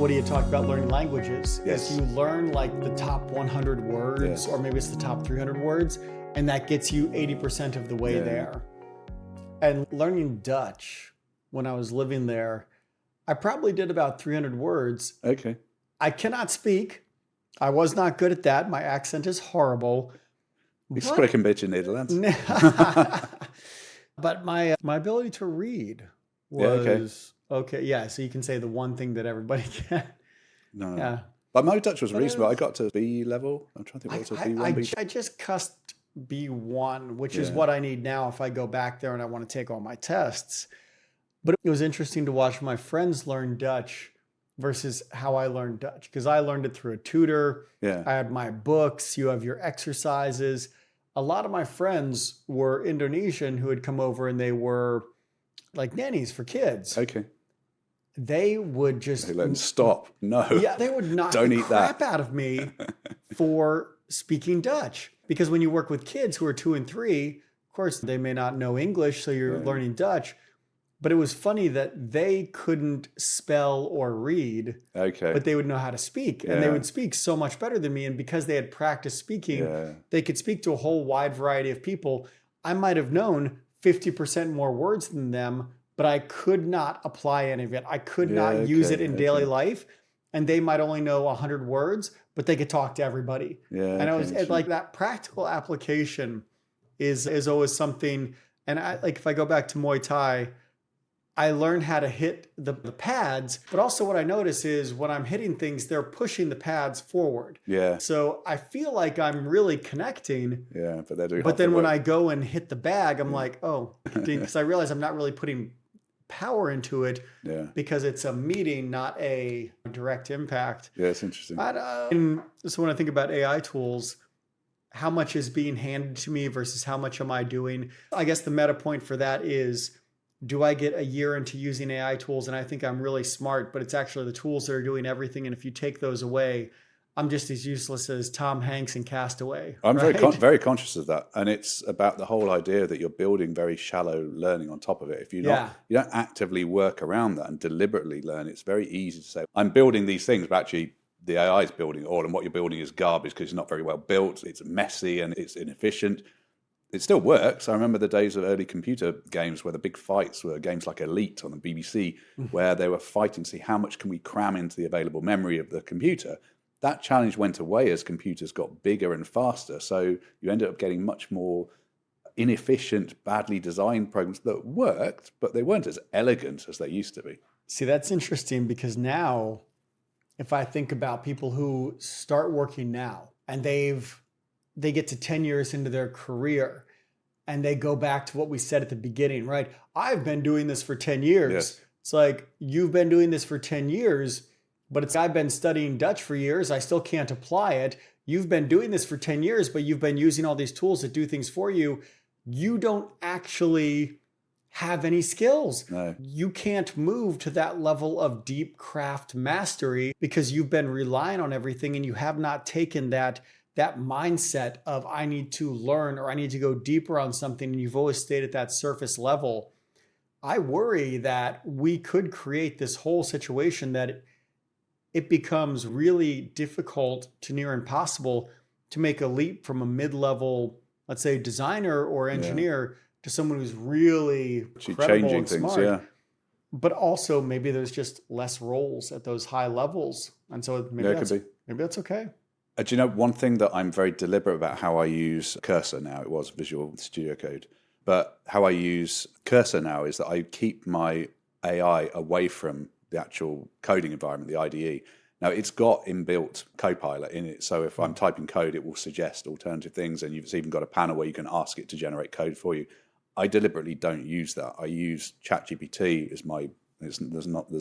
what do you talk about learning languages? Yes. Is you learn like the top 100 words, Yes. or maybe it's the top 300 words, and that gets you 80% of the way Yeah. there. And learning Dutch, when I was living there, I probably did about 300 words. Okay. I cannot speak. I was not good at that. My accent is horrible. Ik spreek een beetje Nederlands. But my ability to read was okay. Yeah, so you can say the one thing that everybody can. No. Yeah. But my Dutch was But reasonable. I it's- got to B level. I'm trying to think what it was. B1, I just cussed B1, which is Yeah. what I need now if I go back there and I want to take all my tests. But it was interesting to watch my friends learn Dutch versus how I learned Dutch, because I learned it through a tutor. Yeah. I had my books, you have your exercises. A lot of my friends were Indonesian who had come over and they were like nannies for kids. Okay. They would just Hey, Len, stop. No. yeah, they would knock Don't the eat that. crap out of me for speaking Dutch. Because when you work with kids who are 2 and 3, of course, they may not know English, so you're Right. learning Dutch. But it was funny that they couldn't spell or read, Okay. but they would know how to speak. And they Yeah. would speak so much better than me. And because they had practiced speaking, Yeah. they could speak to a whole wide variety of people. I might have known 50% more words than them, but I could not apply any of it. I could Yeah, not use it okay, in daily okay. life. And they might only know 100 words, but they could talk to everybody. Yeah. And I was okay, like, that practical application is always something. And I like, if I go back to Muay Thai, I learned how to hit the pads, but also what I notice is when I'm hitting things, they're pushing the pads forward. Yeah. So I feel like I'm really connecting, Yeah. But they're doing but half the then when work. I go and hit the bag, I'm like, oh, because I realize I'm not really putting power into it Yeah. because it's a meeting, not a direct impact. Yeah. It's interesting. And so when I think about AI tools, how much is being handed to me versus how much am I doing? I guess the meta point for that is, do I get a year into using AI tools and I think I'm really smart, but it's actually the tools that are doing everything. And if you take those away, I'm just as useless as Tom Hanks in Castaway. I'm right? very conscious of that, and it's about the whole idea that you're building very shallow learning on top of it. If you don't actively work around that and deliberately learn, it's very easy to say, I'm building these things, but actually the AI is building it all, and what you're building is garbage because it's not very well built, it's messy, and it's inefficient. It still works. I remember the days of early computer games where the big fights were games like Elite on the BBC, where they were fighting to see how much can we cram into the available memory of the computer. That challenge went away as computers got bigger and faster. So you ended up getting much more inefficient, badly designed programs that worked, but they weren't as elegant as they used to be. See, that's interesting because now, if I think about people who start working now and they get to 10 years into their career and they go back to what we said at the beginning, right? I've been doing this for 10 years. Yes. It's like, you've been doing this for 10 years, but it's I've been studying Dutch for years. I still can't apply it. You've been doing this for 10 years, but you've been using all these tools that do things for you. You don't actually have any skills. No. You can't move to that level of deep craft mastery because you've been relying on everything and you have not taken that mindset of I need to learn or I need to go deeper on something, and you've always stayed at that surface level. I worry that we could create this whole situation that it becomes really difficult to near impossible to make a leap from a mid-level, let's say, designer or engineer to someone who's really Actually credible changing and things, smart. yeah. But also maybe there's just less roles at those high levels. And so maybe, Yeah, it could be. maybe that's okay. Do you know one thing that I'm very deliberate about how I use Cursor now? It was Visual Studio Code. But how I use Cursor now is that I keep my AI away from the actual coding environment, the IDE. Now, it's got inbuilt Copilot in it. So if I'm typing code, it will suggest alternative things. And you've even got a panel where you can ask it to generate code for you. I deliberately don't use that. I use ChatGPT as my... There's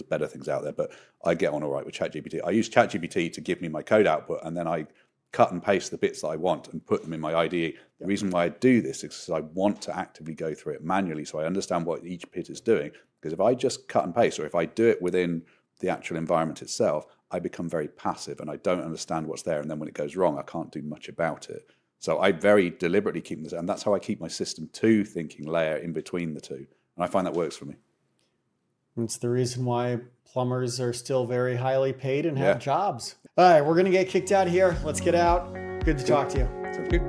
better things out there, but I get on all right with ChatGPT. I use ChatGPT to give me my code output, and then I cut and paste the bits that I want and put them in my IDE. The reason why I do this is because I want to actively go through it manually so I understand what each bit is doing. Because if I just cut and paste, or if I do it within the actual environment itself, I become very passive and I don't understand what's there. And then when it goes wrong, I can't do much about it. So I very deliberately keep this, and that's how I keep my system 2 thinking layer in between the two. And I find that works for me. It's the reason why plumbers are still very highly paid and have Yeah. jobs. All right, we're going to get kicked out of here. Let's get out. Good to talk to you. Sounds good.